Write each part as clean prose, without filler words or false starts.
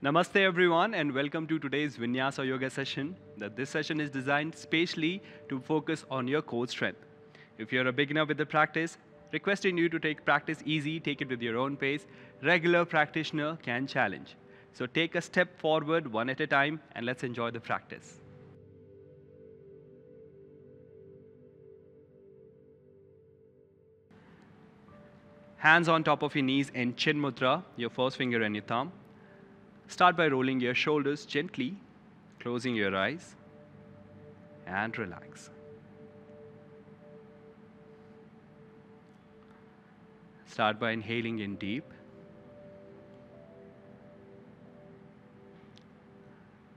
Namaste everyone and welcome to today's Vinyasa yoga session. This session is designed specially to focus on your core strength. If you're a beginner with the practice, requesting you to take practice easy, take it with your own pace. Regular practitioner can challenge. So take a step forward one at a time and let's enjoy the practice. Hands on top of your knees in Chin Mudra, your first finger and your thumb. Start by rolling your shoulders gently, closing your eyes, and relax. Start by inhaling in deep.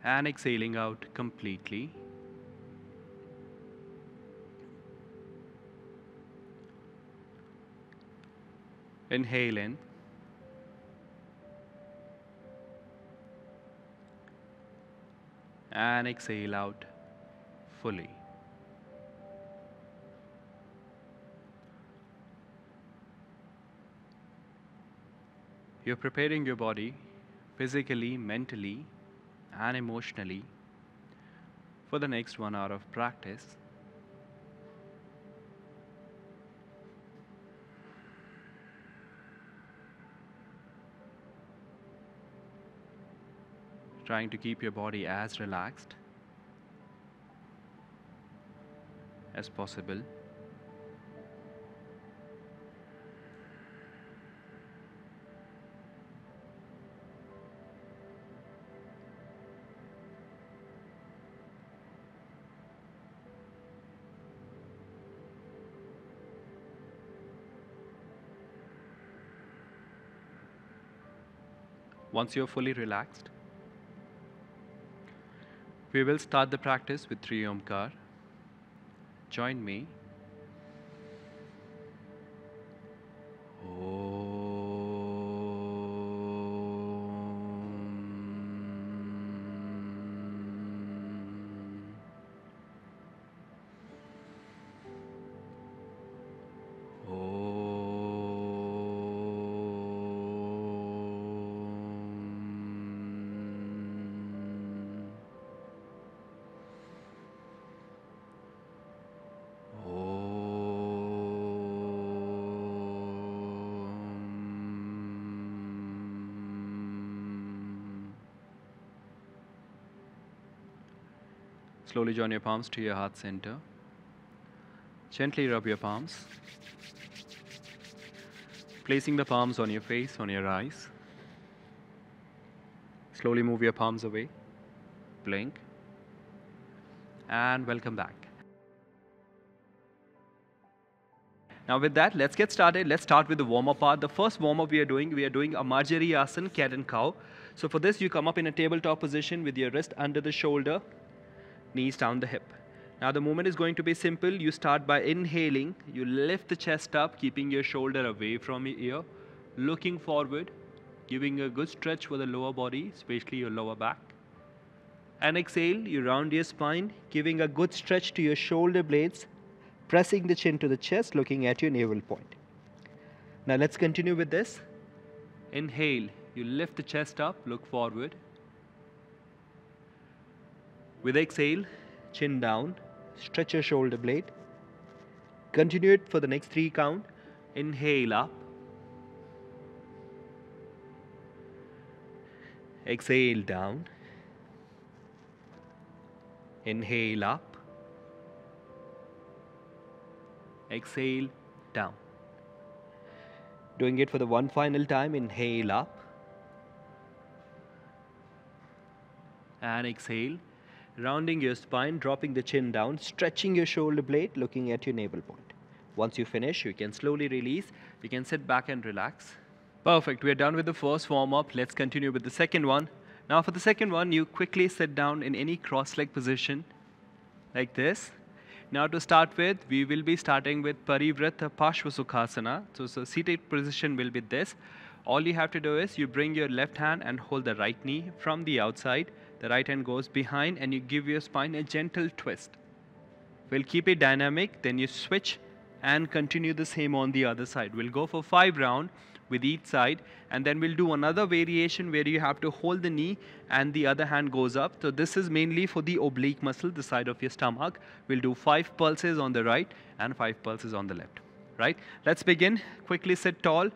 And exhaling out completely. Inhale in. And exhale out fully. You're preparing your body physically, mentally, and emotionally for the next 1 hour of practice. Trying to keep your body as relaxed as possible. Once you're fully relaxed, we will start the practice with 3 Omkar. Join me. Slowly join your palms to your heart center. Gently rub your palms. Placing the palms on your face, on your eyes. Slowly move your palms away. Blink. And welcome back. Now with that, let's get started. Let's start with the warm-up part. The first warm-up we are doing a Marjari Asana, cat and cow. So for this, you come up in a tabletop position with your wrist under the shoulder, knees down the hip. Now the movement is going to be simple. You start by inhaling. You lift the chest up, keeping your shoulder away from your ear, looking forward, giving a good stretch for the lower body, especially your lower back. And exhale, you round your spine, giving a good stretch to your shoulder blades, pressing the chin to the chest, looking at your navel point. Now let's continue with this. Inhale, you lift the chest up, look forward. With exhale, chin down, stretch your shoulder blade. Continue it for the next 3 count. Inhale up. Exhale down. Inhale up. Exhale down. Doing it for the one final time. Inhale up. And exhale. Rounding your spine, dropping the chin down, stretching your shoulder blade, looking at your navel point. Once you finish, you can slowly release. You can sit back and relax. Perfect. We're done with the first warm-up. Let's continue with the second one. Now for the second one, you quickly sit down in any cross-leg position like this. Now to start with, we will be starting with Parivrata Parshvasukhasana. So seated position will be this. All you have to do is you bring your left hand and hold the right knee from the outside. The right hand goes behind and you give your spine a gentle twist. We'll keep it dynamic, then you switch and continue the same on the other side. We'll go for 5 rounds. with each side, and then we'll do another variation where you have to hold the knee and the other hand goes up. So this is mainly for the oblique muscle, the side of your stomach. We'll do 5 pulses on the right and 5 pulses on the left. Right? Let's begin. Quickly sit tall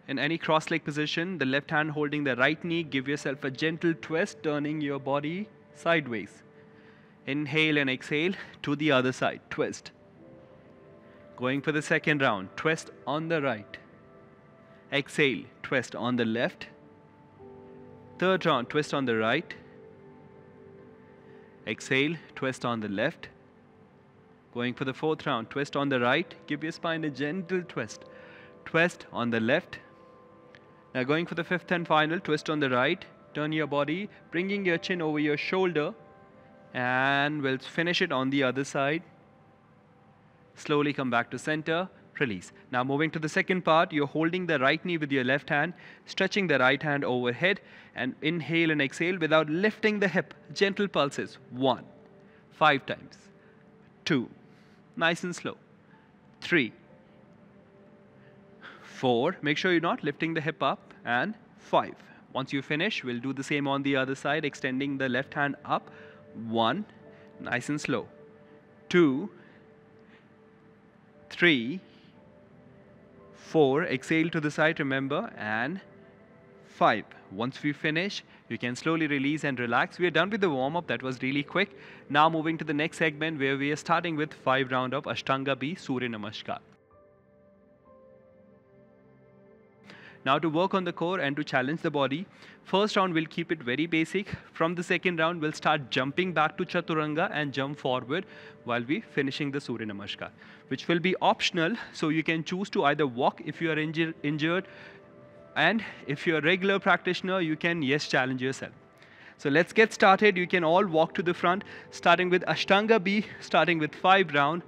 in any cross-leg position. The left hand holding the right knee. Give yourself a gentle twist, turning your body sideways. Inhale and exhale to the other side. Twist. Going for the second round. Twist on the right. Exhale. Twist on the left. Third round. Twist on the right. Exhale. Twist on the left. Going for the fourth round. Twist on the right. Give your spine a gentle twist. Twist on the left. Now going for the fifth and final. Twist on the right. Turn your body, bringing your chin over your shoulder. And we'll finish it on the other side. Slowly come back to center. Release. Now moving to the second part, you're holding the right knee with your left hand, stretching the right hand overhead, and inhale and exhale without lifting the hip. Gentle pulses. 1, 5 times. 2, nice and slow. 3, 4, make sure you're not lifting the hip up, and 5. Once you finish, we'll do the same on the other side, extending the left hand up. 1, nice and slow. 2, 3, 4, exhale to the side, remember, and 5. Once we finish, you can slowly release and relax. We are done with the warm-up. That was really quick. Now moving to the next segment where we are starting with 5 round of Ashtanga B, Surya Namaskar. Now to work on the core and to challenge the body, first round we'll keep it very basic. From the second round, we'll start jumping back to Chaturanga and jump forward while we finishing the Surya Namaskar, which will be optional. So you can choose to either walk if you are injured, and if you're a regular practitioner, you can, yes, challenge yourself. So let's get started. You can all walk to the front, starting with Ashtanga B, starting with 5 round.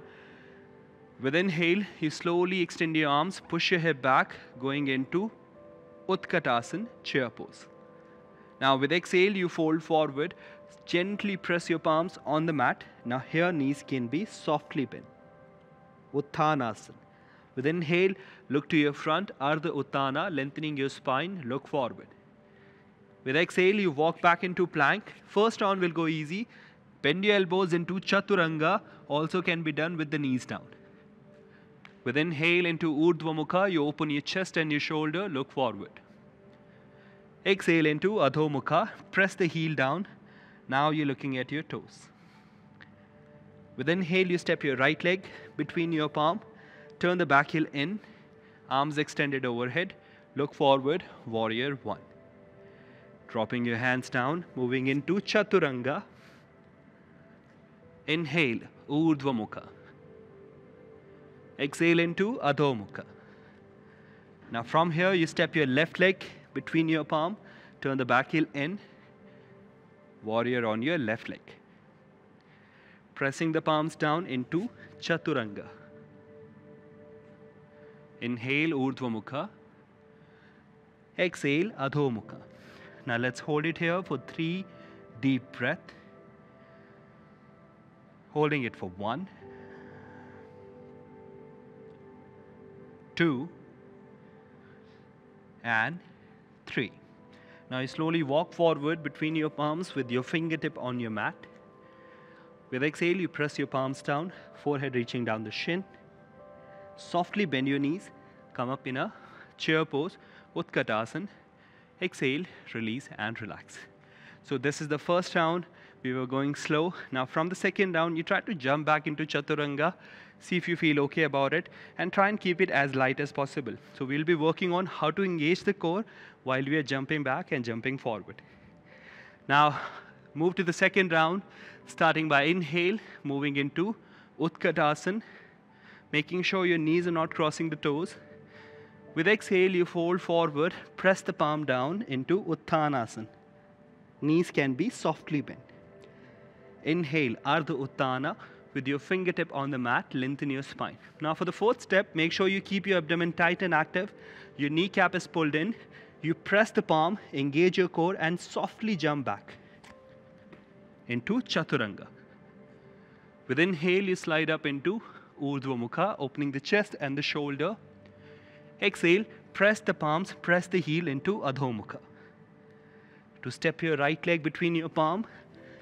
With inhale, you slowly extend your arms, push your hip back, going into Utkatasana, chair pose. Now with exhale, you fold forward, gently press your palms on the mat. Now here, knees can be softly bent. Uttanasana. With inhale, look to your front, Ardha Uttana, lengthening your spine, look forward. With exhale, you walk back into plank. First round will go easy. Bend your elbows into Chaturanga, also can be done with the knees down. With inhale into Urdhva Mukha, you open your chest and your shoulder, look forward. Exhale into Adho Mukha, press the heel down. Now you're looking at your toes. With inhale, you step your right leg between your palm, turn the back heel in, arms extended overhead, look forward, warrior 1. Dropping your hands down, moving into Chaturanga. Inhale, Urdhva Mukha. Exhale into Adho Mukha. Now from here, you step your left leg between your palm, turn the back heel in, warrior on your left leg. Pressing the palms down into Chaturanga. Inhale, Urdhva Mukha. Exhale, Adho Mukha. Now let's hold it here for 3 deep breaths. Holding it for 1, 2, and 3. Now you slowly walk forward between your palms with your fingertip on your mat. With exhale, you press your palms down, forehead reaching down the shin. Softly bend your knees, come up in a chair pose, Utkatasana. Exhale, release, and relax. So this is the first round. We were going slow. Now from the second round, you try to jump back into Chaturanga. See if you feel okay about it, and try and keep it as light as possible. So we'll be working on how to engage the core while we are jumping back and jumping forward. Now move to the second round, starting by inhale, moving into Utkatasana, making sure your knees are not crossing the toes. With exhale, you fold forward, press the palm down into Uttanasana. Knees can be softly bent. Inhale, Ardha Uttana, with your fingertip on the mat, lengthen your spine. Now for the fourth step, make sure you keep your abdomen tight and active. Your kneecap is pulled in. You press the palm, engage your core, and softly jump back into Chaturanga. With inhale, you slide up into Urdhva Mukha, opening the chest and the shoulder. Exhale, press the palms, press the heel into Adho Mukha. To step your right leg between your palm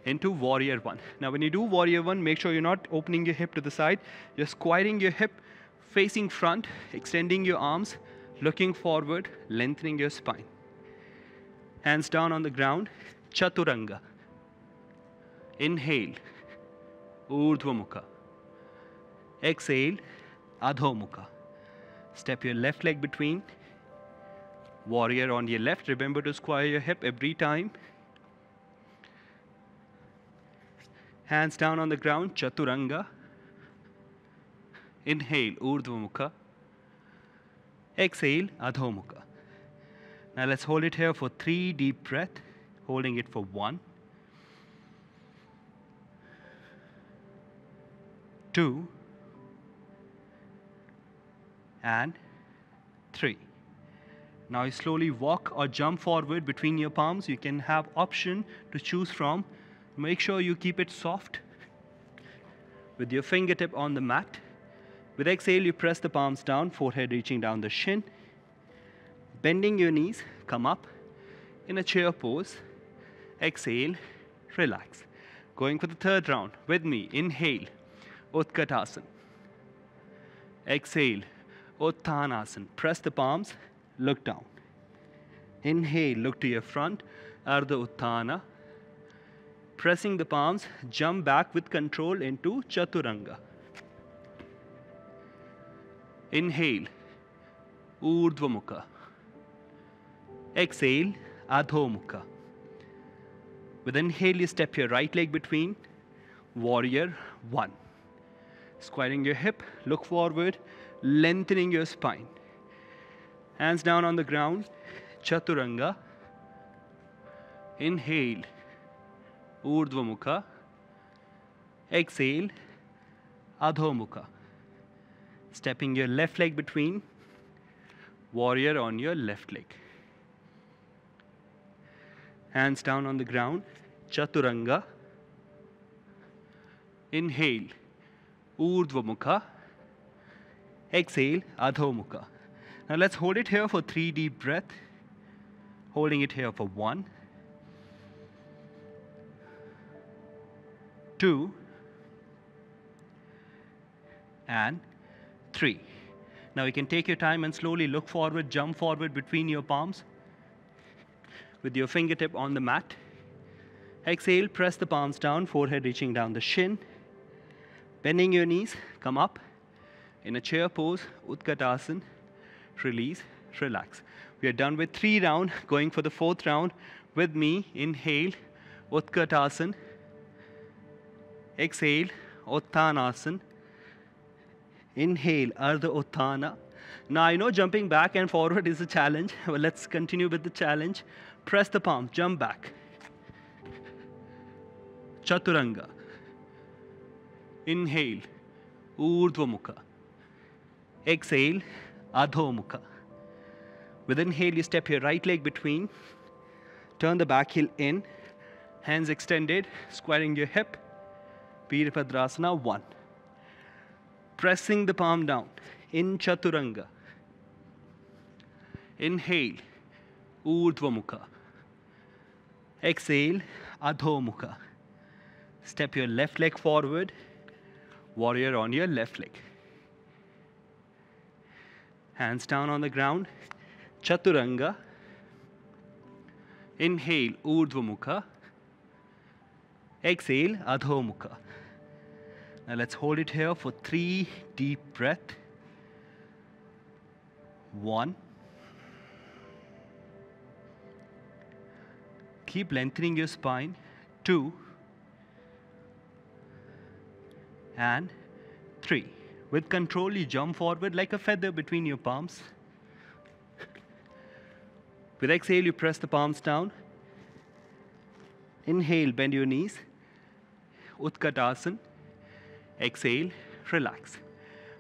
into Warrior One. Now when you do Warrior One, make sure you're not opening your hip to the side. You're squaring your hip, facing front, extending your arms, looking forward, lengthening your spine. Hands down on the ground, Chaturanga. Inhale, Urdhva Mukha. Exhale, Adho Mukha. Step your left leg between. Warrior on your left. Remember to square your hip every time. Hands down on the ground, Chaturanga. Inhale, Urdhva Mukha. Exhale, Adho Mukha. Now let's hold it here for 3 deep breaths. Holding it for 1, 2, and 3. Now you slowly walk or jump forward between your palms. You can have option to choose from. Make sure you keep it soft with your fingertip on the mat. With exhale, you press the palms down, forehead reaching down the shin. Bending your knees, come up in a chair pose. Exhale, relax. Going for the third round with me. Inhale, Utkatasana. Exhale, Uttanasana. Press the palms, look down. Inhale, look to your front, Ardha Uttana. Pressing the palms, jump back with control into Chaturanga. Inhale, Urdhva Mukha. Exhale, Adho Mukha. With inhale, you step your right leg between, Warrior One. Squaring your hip, look forward, lengthening your spine. Hands down on the ground, Chaturanga. Inhale, Urdhva Mukha. Exhale, Adho Mukha. Stepping your left leg between, Warrior on your left leg. Hands down on the ground, Chaturanga. Inhale, Urdhva Mukha. Exhale, Adho Mukha. Now let's hold it here for 3 deep breaths. Holding it here for 1, 2, and 3. Now you can take your time and slowly look forward, jump forward between your palms with your fingertip on the mat. Exhale, press the palms down, forehead reaching down the shin. Bending your knees, come up in a chair pose, Utkatasana. Release, relax. We are done with 3 rounds. Going for the 4th round with me. Inhale, Utkatasana. Exhale, Uttanasana. Inhale, Ardha Uttana. Now I know jumping back and forward is a challenge. Well, let's continue with the challenge. Press the palms, jump back. Chaturanga. Inhale, Urdhva Mukha. Exhale, Adho Mukha. With inhale, you step your right leg between. Turn the back heel in. Hands extended, squaring your hip. Virabhadrasana 1. Pressing the palm down in Chaturanga. Inhale, Urdhva Mukha. Exhale, Adho Mukha. Step your left leg forward, Warrior on your left leg. Hands down on the ground, Chaturanga. Inhale, Urdhva Mukha. Exhale, Adho Mukha. Now let's hold it here for 3 deep breaths. 1. Keep lengthening your spine. 2. And 3. With control, you jump forward like a feather between your palms. With exhale, you press the palms down. Inhale, bend your knees. Utkatasana. Exhale, relax.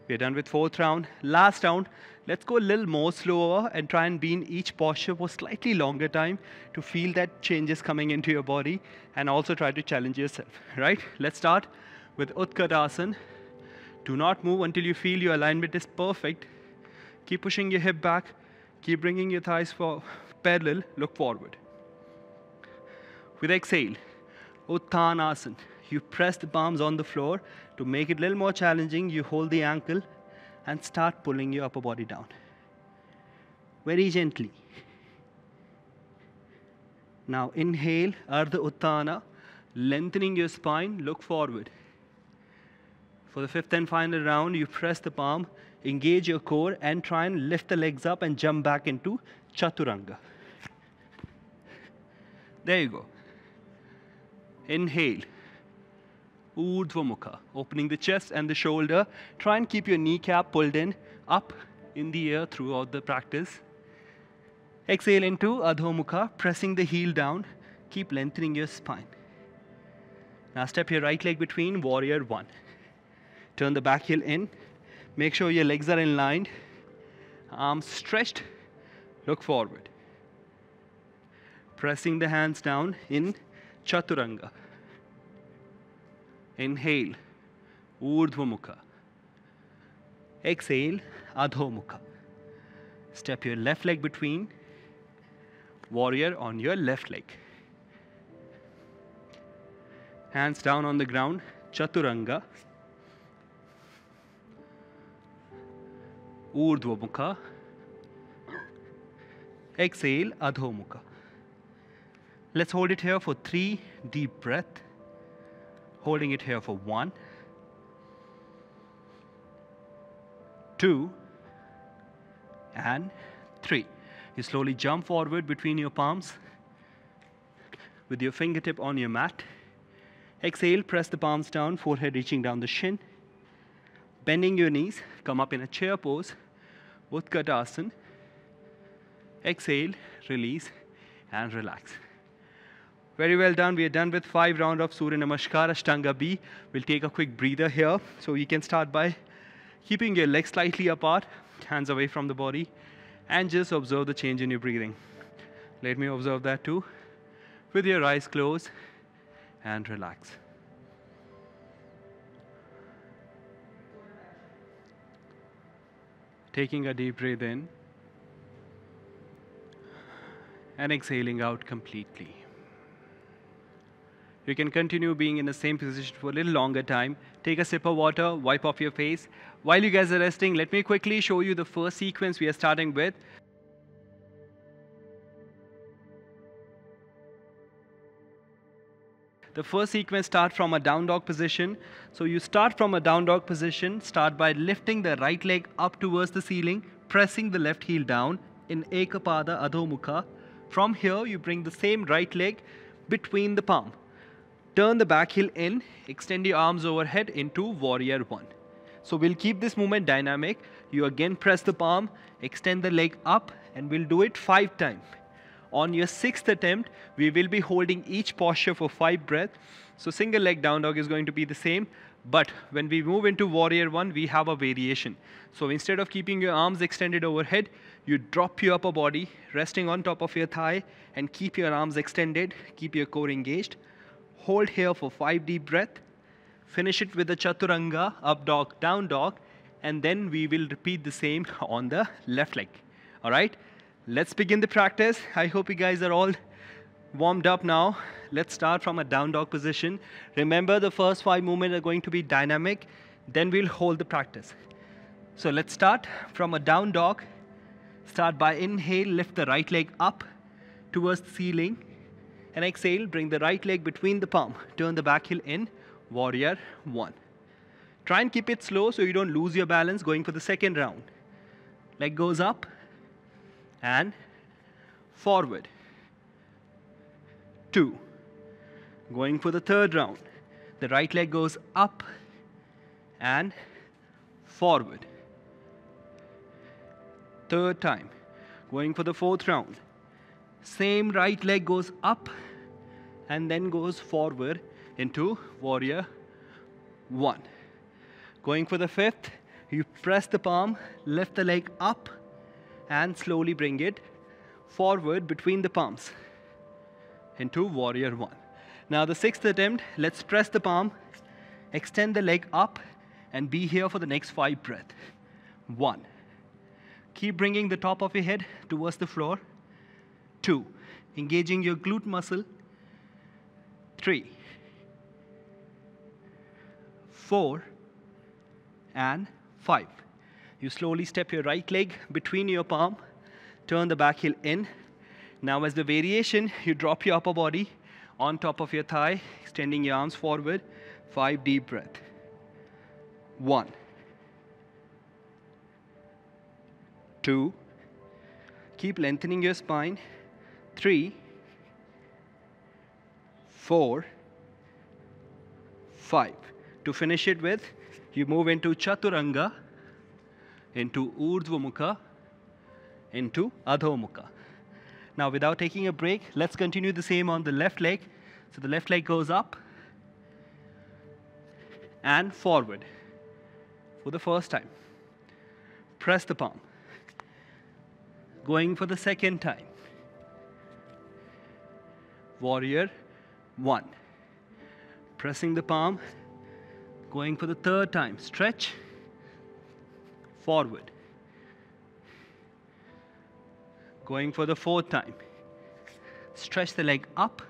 We are done with 4th round. Last round, let's go a little more slower and try and be in each posture for slightly longer time to feel that changes coming into your body and also try to challenge yourself, right? Let's start with Utkatasana. Do not move until you feel your alignment is perfect. Keep pushing your hip back. Keep bringing your thighs parallel, look forward. With exhale, Uttanasana. You press the palms on the floor. To make it a little more challenging, you hold the ankle and start pulling your upper body down. Very gently. Now inhale, Ardha Uttana, lengthening your spine, look forward. For the fifth and final round, you press the palm, engage your core, and try and lift the legs up and jump back into Chaturanga. There you go. Inhale, Urdhva Mukha, opening the chest and the shoulder. Try and keep your kneecap pulled in, up in the air throughout the practice. Exhale into Adho Mukha, pressing the heel down. Keep lengthening your spine. Now step your right leg between, Warrior One. Turn the back heel in. Make sure your legs are in line. Arms stretched. Look forward. Pressing the hands down in Chaturanga. Inhale, Urdhva Mukha. Exhale, Adho Mukha. Step your left leg between, Warrior on your left leg. Hands down on the ground, Chaturanga. Urdhva Mukha. Exhale, Adho Mukha. Let's hold it here for 3 deep breaths. Holding it here for 1, 2, and 3. You slowly jump forward between your palms with your fingertip on your mat. Exhale, press the palms down, forehead reaching down the shin. Bending your knees, come up in a chair pose, Utkatasana. Exhale, release, and relax. Very well done. We are done with 5 rounds of Surya Namaskar, Ashtanga B. We'll take a quick breather here. So you can start by keeping your legs slightly apart, hands away from the body, and just observe the change in your breathing. Let me observe that too. With your eyes closed, and relax. Taking a deep breath in, and exhaling out completely. You can continue being in the same position for a little longer time. Take a sip of water, wipe off your face. While you guys are resting, let me quickly show you the first sequence we are starting with. The first sequence starts from a down dog position. So you start from a down dog position, start by lifting the right leg up towards the ceiling, pressing the left heel down in Ekapada Adho Mukha. From here, you bring the same right leg between the palm. Turn the back heel in, extend your arms overhead into Warrior One. So we'll keep this movement dynamic. You again press the palm, extend the leg up, and we'll do it 5 times. On your 6th attempt, we will be holding each posture for 5 breaths. So single leg down dog is going to be the same, but when we move into Warrior One, we have a variation. So instead of keeping your arms extended overhead, you drop your upper body, resting on top of your thigh, and keep your arms extended, keep your core engaged. Hold here for 5 deep breaths. Finish it with the Chaturanga, up dog, down dog, and then we will repeat the same on the left leg. All right, let's begin the practice. I hope you guys are all warmed up now. Let's start from a down dog position. Remember, the first 5 movements are going to be dynamic, then we'll hold the practice. So let's start from a down dog. Start by inhale, lift the right leg up towards the ceiling. And exhale, bring the right leg between the palm. Turn the back heel in, Warrior One. Try and keep it slow so you don't lose your balance going for the second round. Leg goes up and forward. 2. Going for the third round. The right leg goes up and forward. Third time. Going for the fourth round. Same right leg goes up and then goes forward into Warrior One. Going for the fifth, you press the palm, lift the leg up, and slowly bring it forward between the palms into Warrior One. Now the 6th attempt, let's press the palm, extend the leg up, and be here for the next 5 breaths. 1. Keep bringing the top of your head towards the floor. 2. Engaging your glute muscle. 3. 4. And 5. You slowly step your right leg between your palm. Turn the back heel in. Now as the variation, you drop your upper body on top of your thigh, extending your arms forward. 5 deep breath. 1. 2. Keep lengthening your spine. 3. 4. 5. To finish it with, you move into Chaturanga, into Urdhva Mukha, into Adho Mukha. Now without taking a break, let's continue the same on the left leg. So the left leg goes up and forward for the first time. Press the palm. Going for the second time. Warrior 1. Pressing the palm. Going for the third time. Stretch. Forward. Going for the fourth time. Stretch the leg up.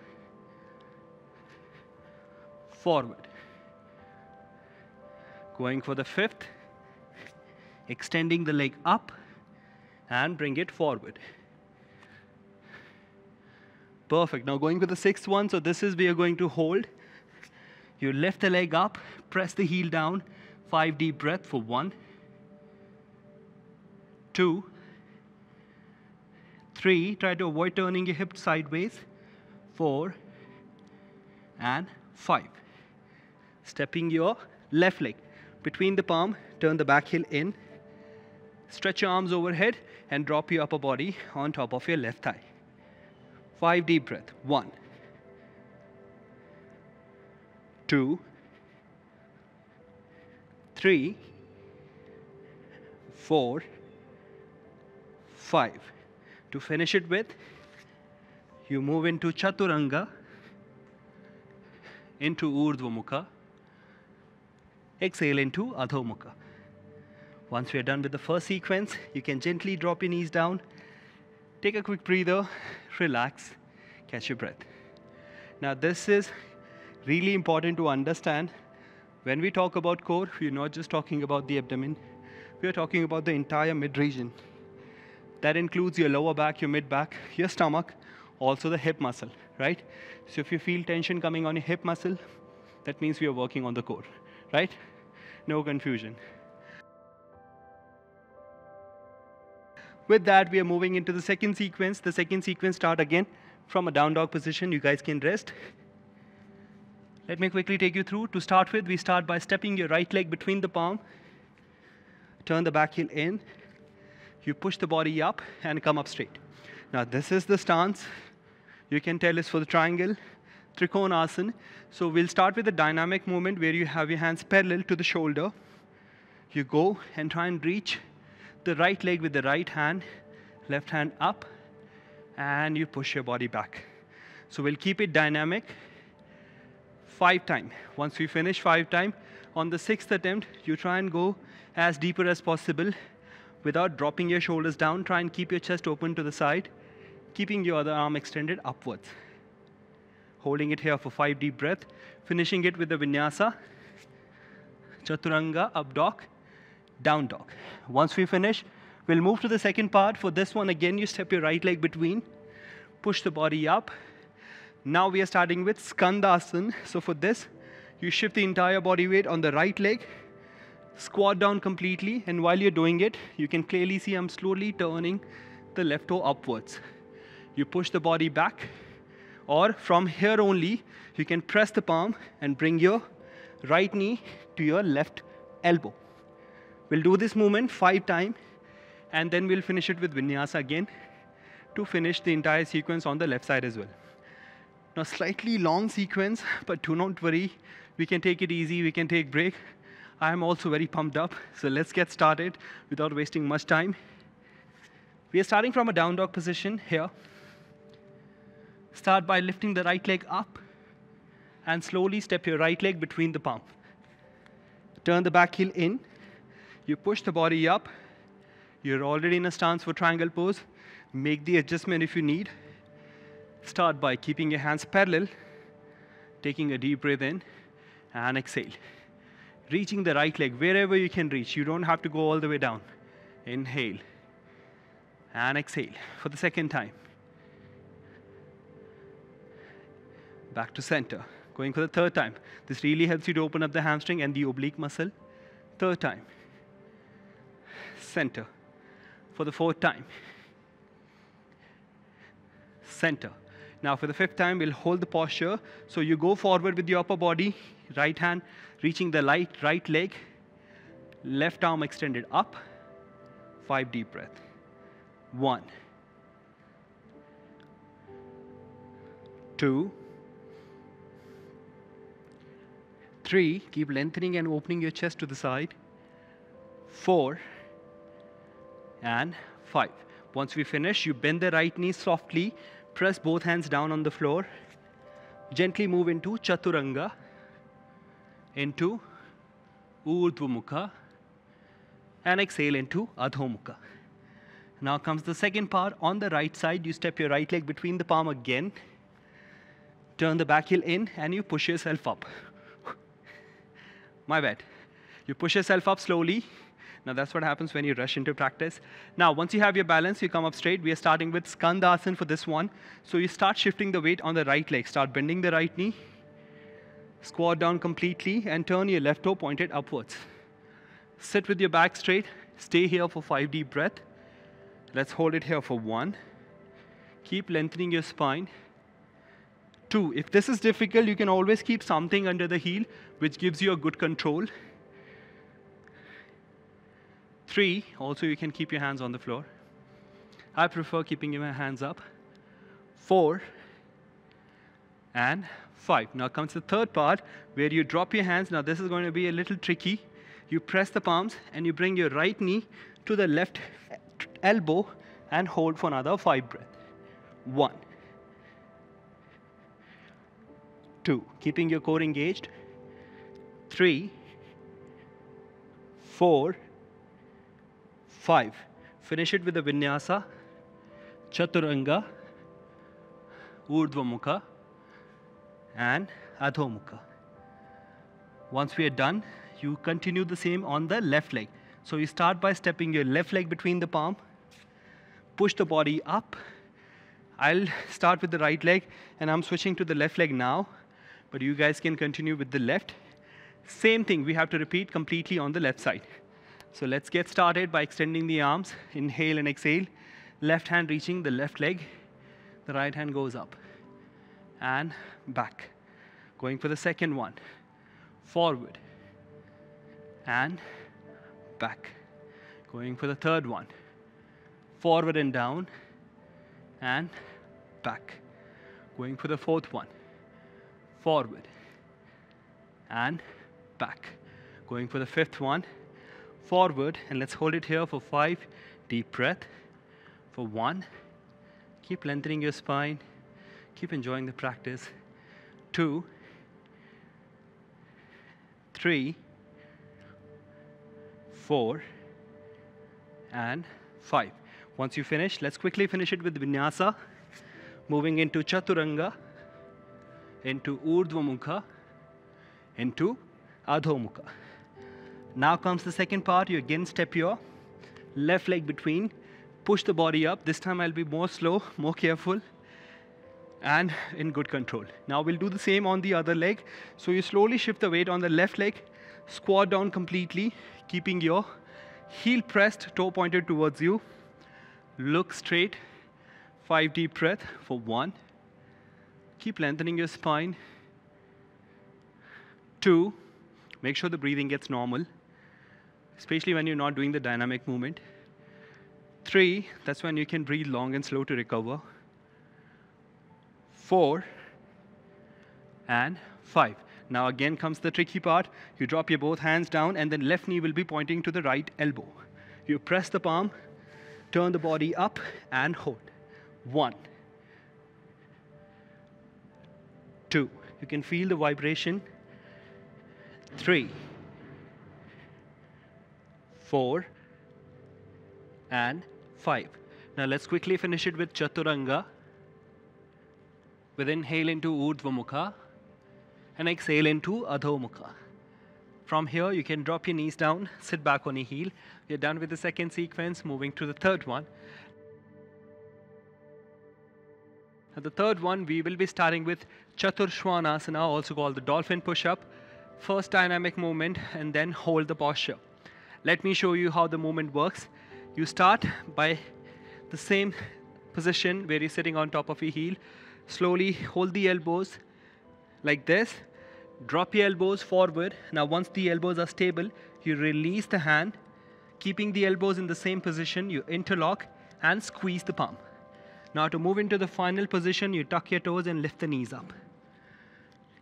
Forward. Going for the fifth. Extending the leg up and bring it forward. Perfect. Now going for the sixth one. So this is where you're going to hold. You lift the leg up, press the heel down. 5 deep breath for 1, 2, 3. Try to avoid turning your hip sideways. 4 and 5. Stepping your left leg between the palm. Turn the back heel in. Stretch your arms overhead and drop your upper body on top of your left thigh. 5 deep breath. 1, 2, 3, 4, 5. To finish it with, you move into Chaturanga, into Urdhva Mukha. Exhale into Adho Mukha. Once we are done with the first sequence, you can gently drop your knees down. Take a quick breather, relax, catch your breath. Now this is really important to understand. When we talk about core, we're not just talking about the abdomen. We're talking about the entire mid-region. That includes your lower back, your mid-back, your stomach, also the hip muscle, right? So if you feel tension coming on your hip muscle, that means we are working on the core, right? No confusion. With that, we are moving into the second sequence. The second sequence start again from a down dog position. You guys can rest. Let me quickly take you through. To start with, we start by stepping your right leg between the palm. Turn the back heel in. You push the body up and come up straight. Now this is the stance. You can tell it's for the triangle, Trikonasana. So we'll start with a dynamic movement where you have your hands parallel to the shoulder. You go and try and reach the right leg with the right hand, left hand up, and you push your body back. So we'll keep it dynamic 5 times. Once we finish 5 times, on the 6th attempt, you try and go as deeper as possible without dropping your shoulders down. Try and keep your chest open to the side, keeping your other arm extended upwards. Holding it here for 5 deep breaths, finishing it with the Vinyasa, Chaturanga, up dog, down dog. Once we finish, we'll move to the second part. For this one, again, you step your right leg between, push the body up. Now we are starting with Skandasana. So for this, you shift the entire body weight on the right leg, squat down completely, and while you're doing it, you can clearly see I'm slowly turning the left toe upwards. You push the body back, or from here only, you can press the palm and bring your right knee to your left elbow. We'll do this movement 5 times, and then we'll finish it with Vinyasa again to finish the entire sequence on the left side as well. Now, slightly long sequence, but do not worry. We can take it easy. We can take break. I am also very pumped up. So let's get started without wasting much time. We are starting from a down dog position here. Start by lifting the right leg up and slowly step your right leg between the palm. Turn the back heel in. You push the body up. You're already in a stance for triangle pose. Make the adjustment if you need. Start by keeping your hands parallel, taking a deep breath in, and exhale. Reaching the right leg wherever you can reach. You don't have to go all the way down. Inhale and exhale for the second time. Back to center. Going for the third time. This really helps you to open up the hamstring and the oblique muscle. Third time. Center. For the fourth time. Center. Now for the fifth time, we'll hold the posture. So you go forward with your upper body, right hand reaching the right leg, left arm extended up. 5 deep breath. 1, 2, 3. Keep lengthening and opening your chest to the side. 4 and 5. Once we finish, you bend the right knee softly. Press both hands down on the floor. Gently move into Chaturanga, into Urdhva Mukha, and exhale into Adho Mukha. Now comes the second part. On the right side, you step your right leg between the palm again. Turn the back heel in and you push yourself up. My bad. You push yourself up slowly. Now that's what happens when you rush into practice. Now once you have your balance, you come up straight. We are starting with Skandasana for this one. So you start shifting the weight on the right leg. Start bending the right knee. Squat down completely and turn your left toe pointed upwards. Sit with your back straight. Stay here for 5 deep breaths. Let's hold it here for 1. Keep lengthening your spine. 2. If this is difficult, you can always keep something under the heel, which gives you a good control. 3. Also, you can keep your hands on the floor. I prefer keeping my hands up. 4 and 5. Now comes the third part where you drop your hands. Now this is going to be a little tricky. You press the palms and you bring your right knee to the left elbow and hold for another 5 breaths. 1, 2. Keeping your core engaged. 3, 4, 5. Finish it with the Vinyasa, Chaturanga, Urdhva Mukha, and Adho Mukha. Once we are done, you continue the same on the left leg. So you start by stepping your left leg between the palm, push the body up. I'll start with the right leg, and I'm switching to the left leg now, but you guys can continue with the left. Same thing, we have to repeat completely on the left side. So let's get started by extending the arms. Inhale and exhale. Left hand reaching the left leg. The right hand goes up and back. Going for the second one. Forward and back. Going for the third one. Forward and down and back. Going for the fourth one. Forward and back. Going for the fifth one. Forward, and let's hold it here for 5. Deep breath. For 1. Keep lengthening your spine. Keep enjoying the practice. 2, 3, 4, and 5. Once you finish, let's quickly finish it with Vinyasa. Moving into Chaturanga, into Urdhva Mukha, into Adho Mukha. Now comes the second part. You again step your left leg between, push the body up. This time I'll be more slow, more careful, and in good control. Now we'll do the same on the other leg. So you slowly shift the weight on the left leg, squat down completely, keeping your heel pressed, toe pointed towards you. Look straight. 5 deep breaths for 1. Keep lengthening your spine. 2. Make sure the breathing gets normal, especially when you're not doing the dynamic movement. 3, that's when you can breathe long and slow to recover. 4 and 5. Now again comes the tricky part. You drop your both hands down and then left knee will be pointing to the right elbow. You press the palm, turn the body up and hold. 1, 2. You can feel the vibration. 3, 4, and 5. Now let's quickly finish it with Chaturanga. With inhale into Urdhva Mukha and exhale into Adho Mukha. From here, you can drop your knees down, sit back on your heel. We're done with the second sequence, moving to the third one. Now the third one, we will be starting with Chaturshvanasana, also called the dolphin push-up. First dynamic movement and then hold the posture. Let me show you how the movement works. You start by the same position where you're sitting on top of your heel. Slowly hold the elbows like this. Drop your elbows forward. Now once the elbows are stable, you release the hand. Keeping the elbows in the same position, you interlock and squeeze the palm. Now to move into the final position, you tuck your toes and lift the knees up.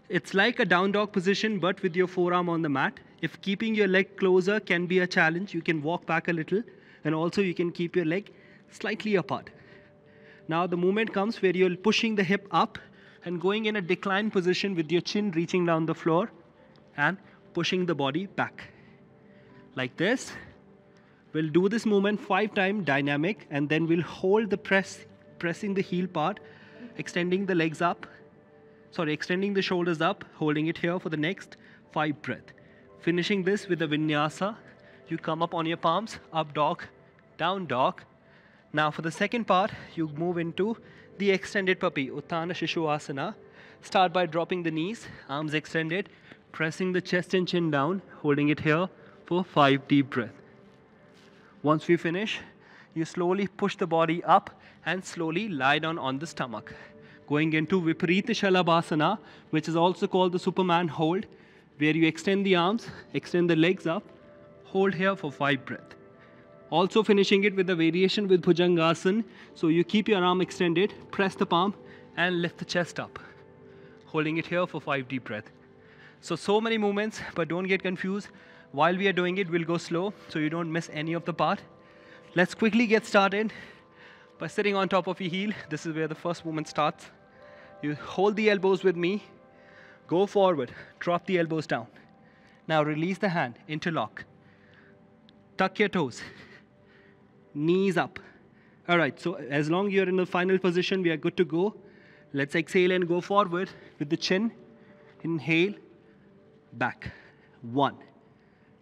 It's like a down dog position but with your forearm on the mat. If keeping your leg closer can be a challenge, you can walk back a little and also you can keep your leg slightly apart. Now the movement comes where you're pushing the hip up and going in a declined position with your chin reaching down the floor and pushing the body back. Like this. We'll do this movement 5 times dynamic and then we'll hold the pressing the heel part, extending the legs up, extending the shoulders up, holding it here for the next 5 breaths. Finishing this with a vinyasa, you come up on your palms, up dog, down dog. Now for the second part, you move into the extended puppy, Uttana Shishu Asana. Start by dropping the knees, arms extended, pressing the chest and chin down, holding it here for 5 deep breaths. Once we finish, you slowly push the body up and slowly lie down on the stomach. Going into Viparita Shalabhasana, which is also called the Superman hold, where you extend the arms, extend the legs up, hold here for 5 breaths. Also finishing it with a variation with Bhujangasana. So you keep your arm extended, press the palm and lift the chest up. Holding it here for 5 deep breaths. So many movements, but don't get confused. While we are doing it, we'll go slow so you don't miss any of the part. Let's quickly get started by sitting on top of your heel. This is where the first movement starts. You hold the elbows with me, go forward, drop the elbows down. Now release the hand, interlock. Tuck your toes. Knees up. All right, so as long as you're in the final position, we are good to go. Let's exhale and go forward with the chin. Inhale, back. 1.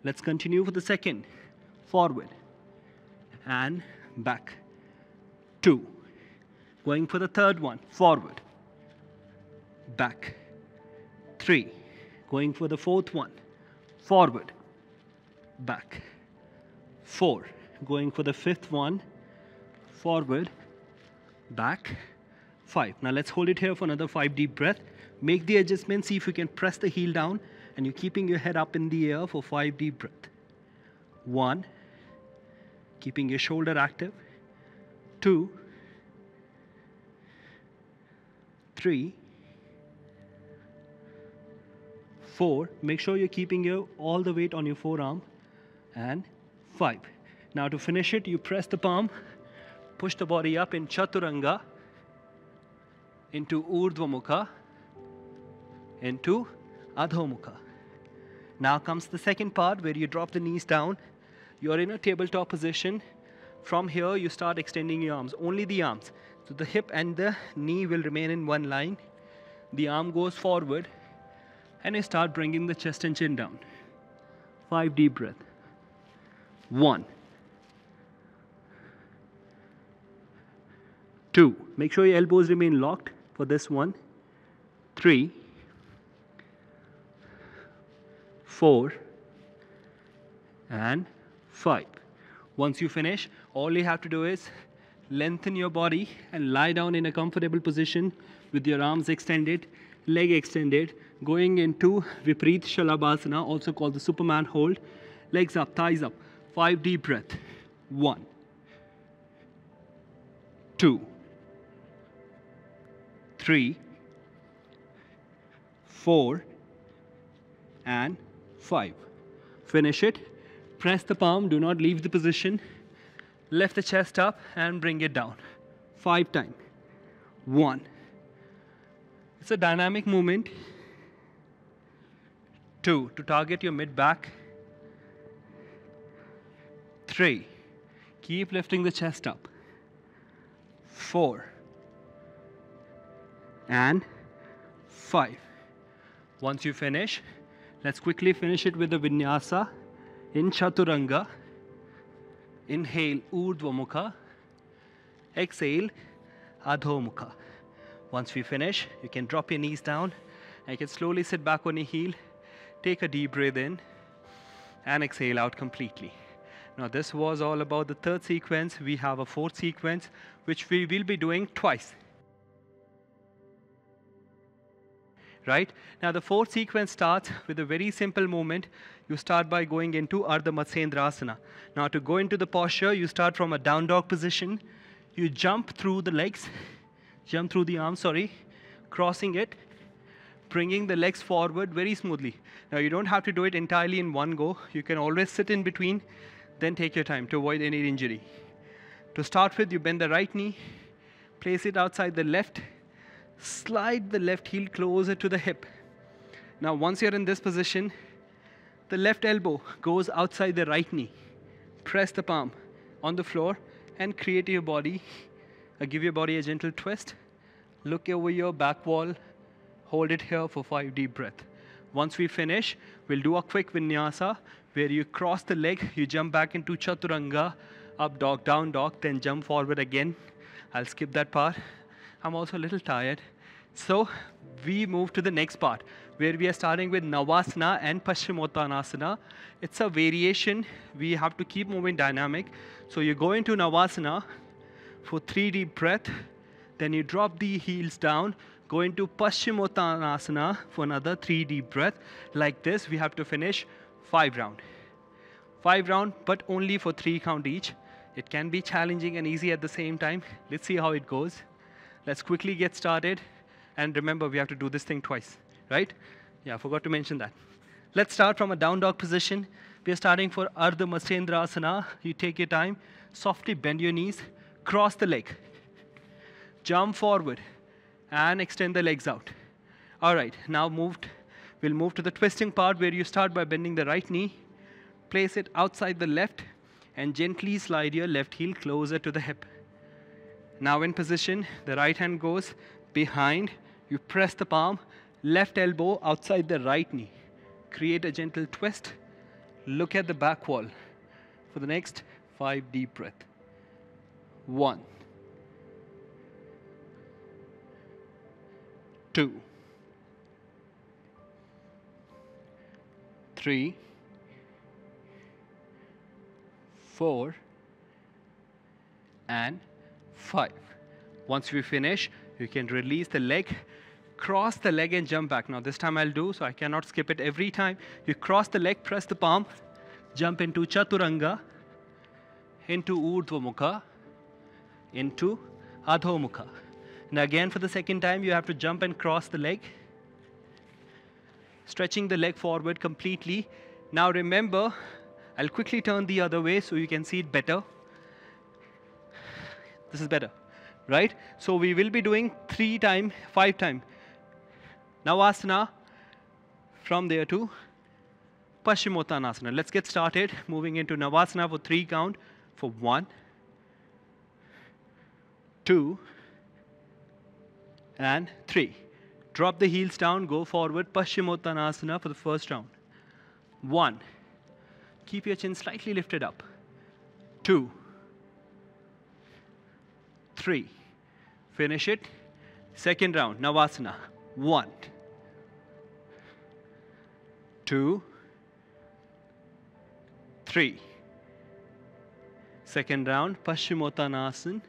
Let's continue for the second. Forward and back. 2. Going for the third one. Forward, back. 3. Going for the fourth one. Forward, back. 4. Going for the fifth one, forward, back, 5. Now let's hold it here for another 5 deep breaths. Make the adjustment, see if you can press the heel down and you're keeping your head up in the air for 5 deep breaths. 1, keeping your shoulder active. 2, 3, 4. Make sure you're keeping all the weight on your forearm. And 5. Now to finish it, you press the palm, push the body up in Chaturanga, into Urdhva Mukha, into Adho Mukha. Now comes the second part where you drop the knees down. You're in a tabletop position. From here, you start extending your arms, only the arms. So the hip and the knee will remain in one line. The arm goes forward and you start bringing the chest and chin down. 5 deep breaths. 1, 2. Make sure your elbows remain locked for this one. 3, 4, and 5. Once you finish, all you have to do is lengthen your body and lie down in a comfortable position with your arms extended, leg extended, going into Viparita Shalabhasana, also called the Superman hold. Legs up, thighs up. 5 deep breaths. 1, 2, 3, 4, and 5. Finish it. Press the palm. Do not leave the position. Lift the chest up and bring it down. 5 times. 1. It's a dynamic movement. 2. To target your mid back. 3. Keep lifting the chest up. 4 and 5. Once you finish, let's quickly finish it with the Vinyasa in Chaturanga. Inhale, Urdhva Mukha. Exhale, Adho Mukha. Once we finish, you can drop your knees down and you can slowly sit back on your heel. Take a deep breath in and exhale out completely. Now this was all about the third sequence. We have a fourth sequence which we will be doing twice. Right? Now the fourth sequence starts with a very simple movement. You start by going into Ardha Matsyendrasana. Now to go into the posture, you start from a down dog position. You jump through the legs, jump through the arms, crossing it, bringing the legs forward very smoothly. Now you don't have to do it entirely in one go. You can always sit in between, then take your time to avoid any injury. To start with, you bend the right knee, place it outside the left, slide the left heel closer to the hip. Now once you're in this position, the left elbow goes outside the right knee. Press the palm on the floor and create your body, give your body a gentle twist. Look over your back wall, hold it here for 5 deep breaths. Once we finish, we'll do a quick Vinyasa where you cross the leg, you jump back into Chaturanga, up dog, down dog, then jump forward again. I'll skip that part. I'm also a little tired. So we move to the next part where we are starting with Navasana and Paschimottanasana. It's a variation. We have to keep moving dynamic. So you go into Navasana for 3 deep breaths, then you drop the heels down, go into Paschimottanasana for another 3 deep breaths. Like this, we have to finish 5 rounds. 5 rounds, but only for 3 count each. It can be challenging and easy at the same time. Let's see how it goes. Let's quickly get started. And remember, we have to do this thing twice, right? Yeah, I forgot to mention that. Let's start from a down dog position. We are starting for Ardha Matsyendrasana. You take your time, softly bend your knees, cross the leg, jump forward, and extend the legs out. All right, now we'll move to the twisting part where you start by bending the right knee, place it outside the left, and gently slide your left heel closer to the hip. Now in position, the right hand goes behind. You press the palm, left elbow outside the right knee. Create a gentle twist. Look at the back wall for the next 5 deep breaths. 1, 2, 3, 4, and 5. Once we finish, you can release the leg, cross the leg and jump back. Now this time I'll do, so I cannot skip it every time. You cross the leg, press the palm, jump into Chaturanga, into Urdhva Mukha, into Adho Mukha. And again for the second time, you have to jump and cross the leg, stretching the leg forward completely. Now remember, I'll quickly turn the other way so you can see it better. This is better, right? So we will be doing 3 times, 5 times. Navasana, from there to Paschimottanasana. Let's get started. Moving into Navasana for 3 count. For 1, 2, and 3. Drop the heels down, go forward. Paschimottanasana for the first round. 1. Keep your chin slightly lifted up. 2, 3. Finish it. Second round, Navasana. 1, 2, 3. Second round, Paschimottanasana.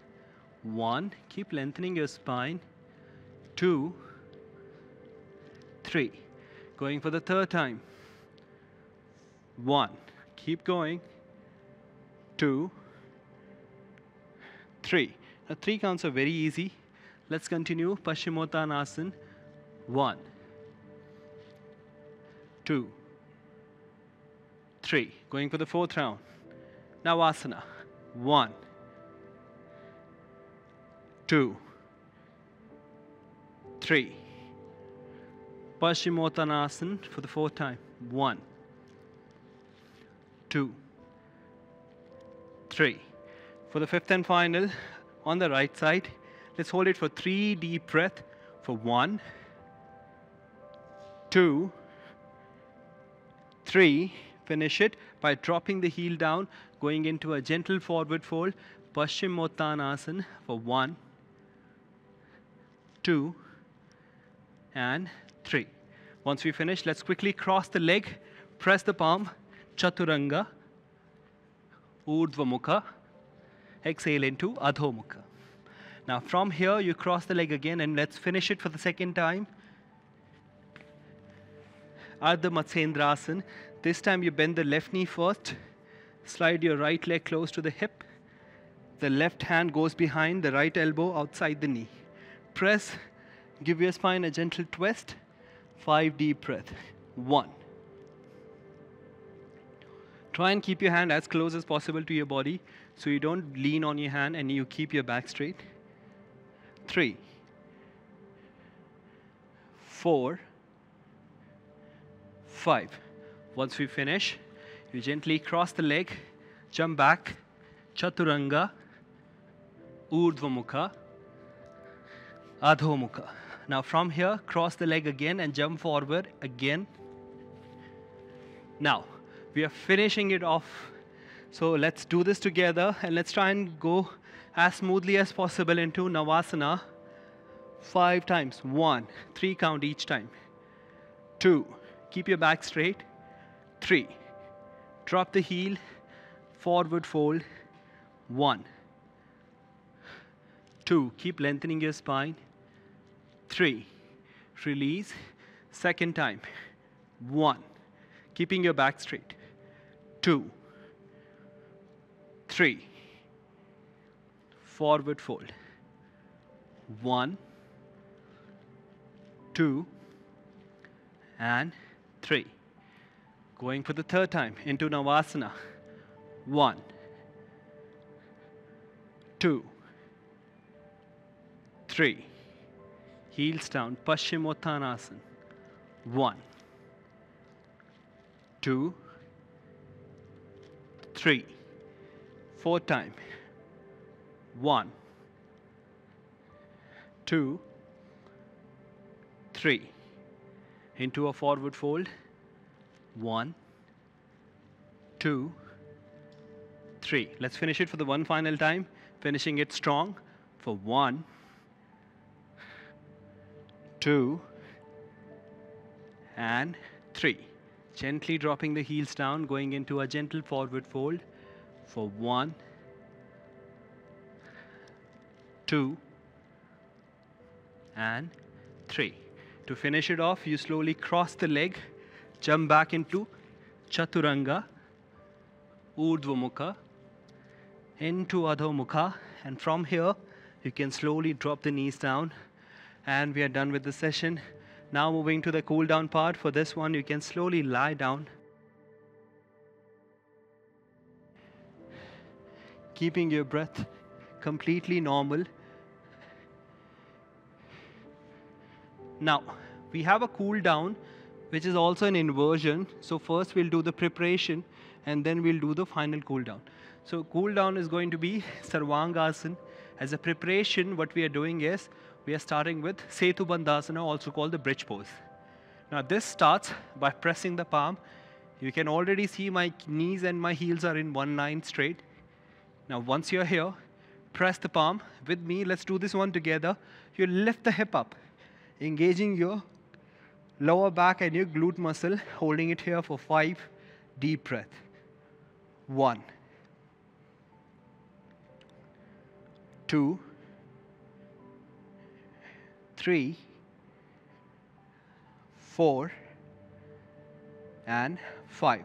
1. Keep lengthening your spine. 2, 3. Going for the third time. 1. Keep going. 2, 3. Now 3 counts are very easy. Let's continue. Paschimottanasana. 1, 2, 3. Going for the fourth round. Navasana. 1, 2, 3. Paschimottanasana for the fourth time. 1, 2, 3. For the fifth and final, on the right side, let's hold it for 3 deep breaths for 1, 2, 3. Finish it by dropping the heel down, going into a gentle forward fold, Paschimottanasana for 1, 2, and 3. Once we finish, let's quickly cross the leg, press the palm, Chaturanga, Urdhva Mukha, exhale into Adho Mukha. Now from here, you cross the leg again, and let's finish it for the second time. Ardha Matsyendrasana. This time you bend the left knee first, slide your right leg close to the hip. The left hand goes behind the right elbow outside the knee. Press, give your spine a gentle twist. 5 deep breaths. 1. Try and keep your hand as close as possible to your body so you don't lean on your hand and you keep your back straight. 3, 4, 5. Once we finish, you gently cross the leg, jump back, Chaturanga, Urdhva Mukha, Adho Mukha. Now from here, cross the leg again and jump forward again. Now, we are finishing it off. So let's do this together and let's try and go as smoothly as possible into Navasana 5 times. 1, 3 count each time. 2, keep your back straight. 3, drop the heel, forward fold. 1, 2, keep lengthening your spine. 3, release. Second time. 1, keeping your back straight. 2, 3, forward fold. 1, 2, and 3. Going for the third time into Navasana. 1, 2, 3. Heels down, Paschimottanasana. 1, 2, 3. Fourth time. 1, 2, 3. Into a forward fold. 1, 2, 3. Let's finish it for the one final time. Finishing it strong for 1, 2, and 3. Gently dropping the heels down, going into a gentle forward fold for 1, 2, and 3. To finish it off, you slowly cross the leg, jump back into Chaturanga, Urdhva Mukha, into Adho Mukha, and from here, you can slowly drop the knees down, and we are done with the session. Now moving to the cool down part. For this one, you can slowly lie down, keeping your breath completely normal. Now, we have a cool down, which is also an inversion. So first we'll do the preparation, and then we'll do the final cool down. So cool down is going to be Sarvangasana. As a preparation, what we are doing is, we are starting with Setu Bandhasana, also called the bridge pose. Now this starts by pressing the palm. You can already see my knees and my heels are in one line straight. Now once you're here, press the palm. With me, let's do this one together. You lift the hip up, engaging your lower back and your glute muscle, holding it here for 5 deep breaths. 1, 2, 3, 4, and 5.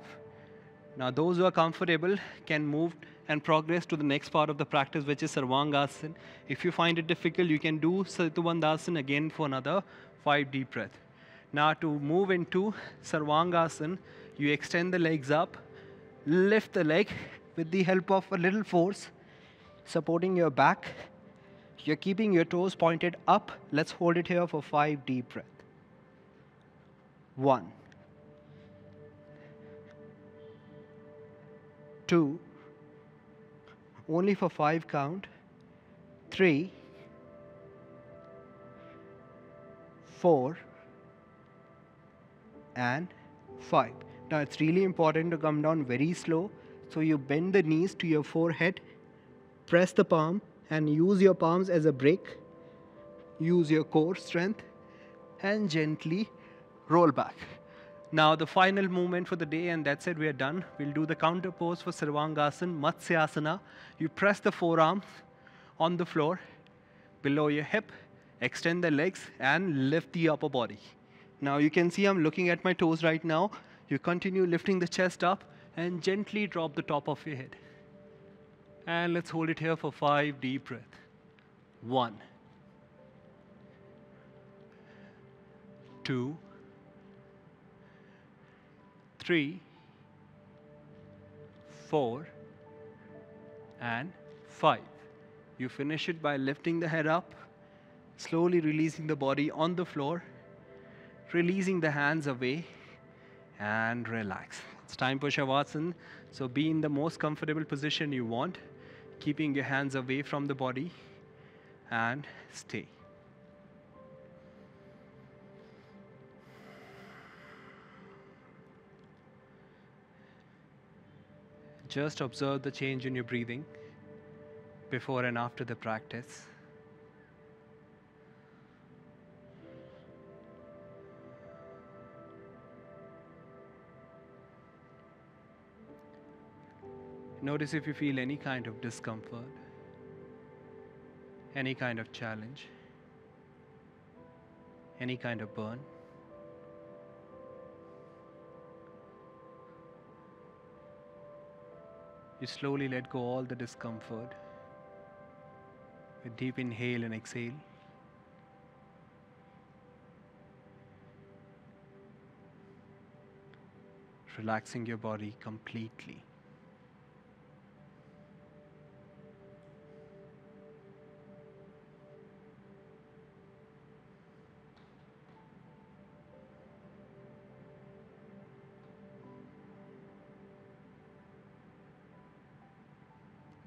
Now those who are comfortable can move and progress to the next part of the practice, which is Sarvangasana. If you find it difficult, you can do Setu Bandhasana again for another 5 deep breaths. Now to move into Sarvangasana, you extend the legs up, lift the leg with the help of a little force, supporting your back. You're keeping your toes pointed up. Let's hold it here for 5 deep breaths. 1, 2, only for 5 count. 3, 4, and 5. Now it's really important to come down very slow. So you bend the knees to your forehead, press the palm, and use your palms as a brake. Use your core strength and gently roll back. Now the final movement for the day, and that's it, we are done. We'll do the counter pose for Sarvangasana, Matsyasana. You press the forearms on the floor, below your hip, extend the legs and lift the upper body. Now you can see I'm looking at my toes right now. You continue lifting the chest up and gently drop the top of your head. And let's hold it here for 5 deep breaths. 1, 2, 3, 4, and 5. You finish it by lifting the head up, slowly releasing the body on the floor, releasing the hands away, and relax. It's time for Shavasana. So be in the most comfortable position you want, keeping your hands away from the body, and stay. Just observe the change in your breathing before and after the practice. Notice if you feel any kind of discomfort, any kind of challenge, any kind of burn. You slowly let go all the discomfort. A deep inhale and exhale. Relaxing your body completely.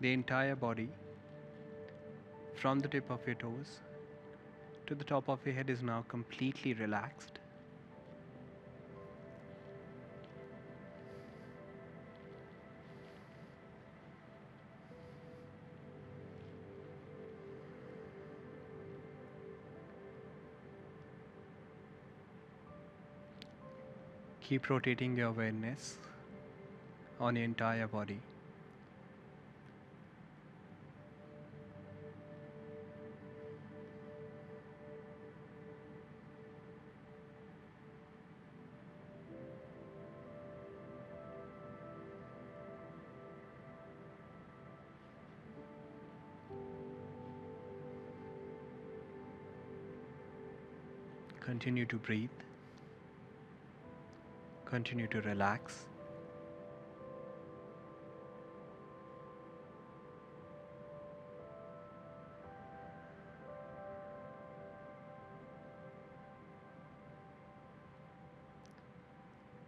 The entire body, from the tip of your toes to the top of your head, is now completely relaxed. Keep rotating your awareness on your entire body. Continue to breathe. Continue to relax.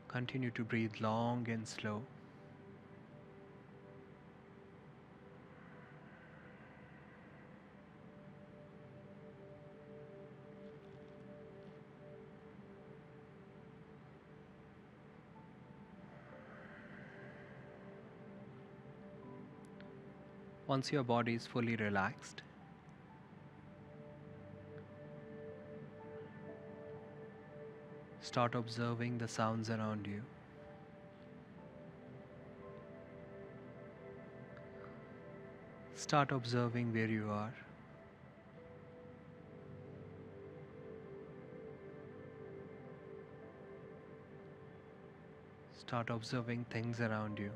Continue to breathe long and slow. Once your body is fully relaxed, start observing the sounds around you. Start observing where you are. Start observing things around you.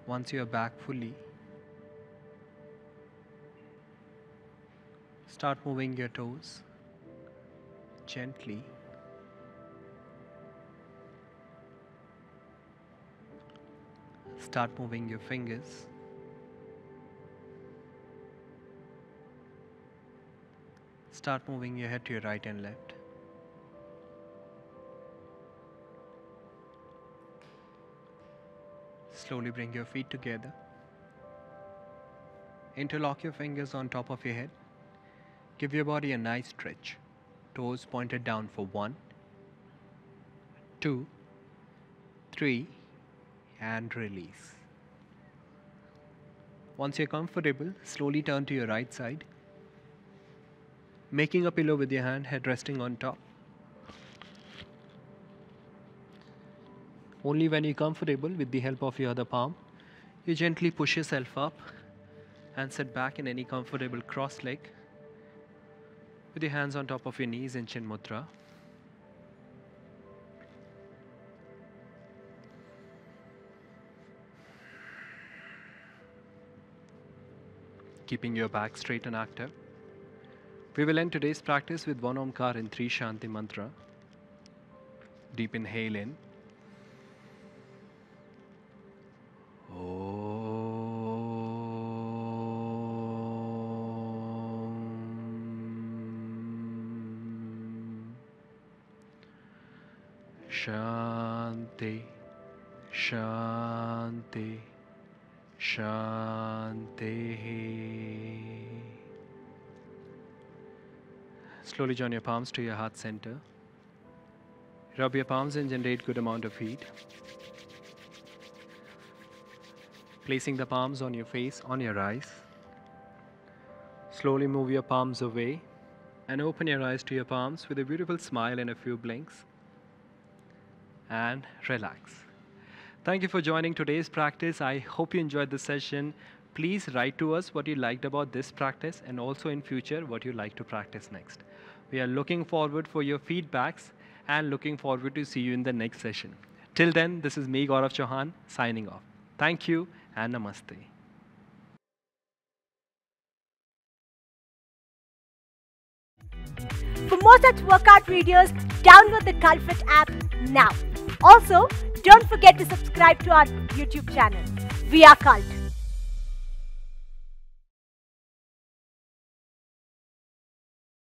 Once you are back fully, start moving your toes gently. Start moving your fingers. Start moving your head to your right and left. Slowly bring your feet together. Interlock your fingers on top of your head. Give your body a nice stretch. Toes pointed down for 1, 2, 3, and release. Once you're comfortable, slowly turn to your right side, making a pillow with your head resting on top. Only when you're comfortable, with the help of your other palm, you gently push yourself up and sit back in any comfortable cross leg with your hands on top of your knees in Chin Mudra. Keeping your back straight and active. We will end today's practice with one Omkar in 3 Shanti Mantra. Deep inhale in. Shanti, Shanti, Shanti. Slowly join your palms to your heart center. Rub your palms and generate good amount of heat. Placing the palms on your face, on your eyes. Slowly move your palms away and open your eyes to your palms with a beautiful smile and a few blinks. And relax. Thank you for joining today's practice. I hope you enjoyed the session. Please write to us what you liked about this practice and also in future what you like to practice next. We are looking forward for your feedbacks and looking forward to see you in the next session. Till then, this is me, Gaurav Chauhan, signing off. Thank you and namaste. For more such workout videos, download the Culfit app now. Also, don't forget to subscribe to our YouTube channel. We are Cult.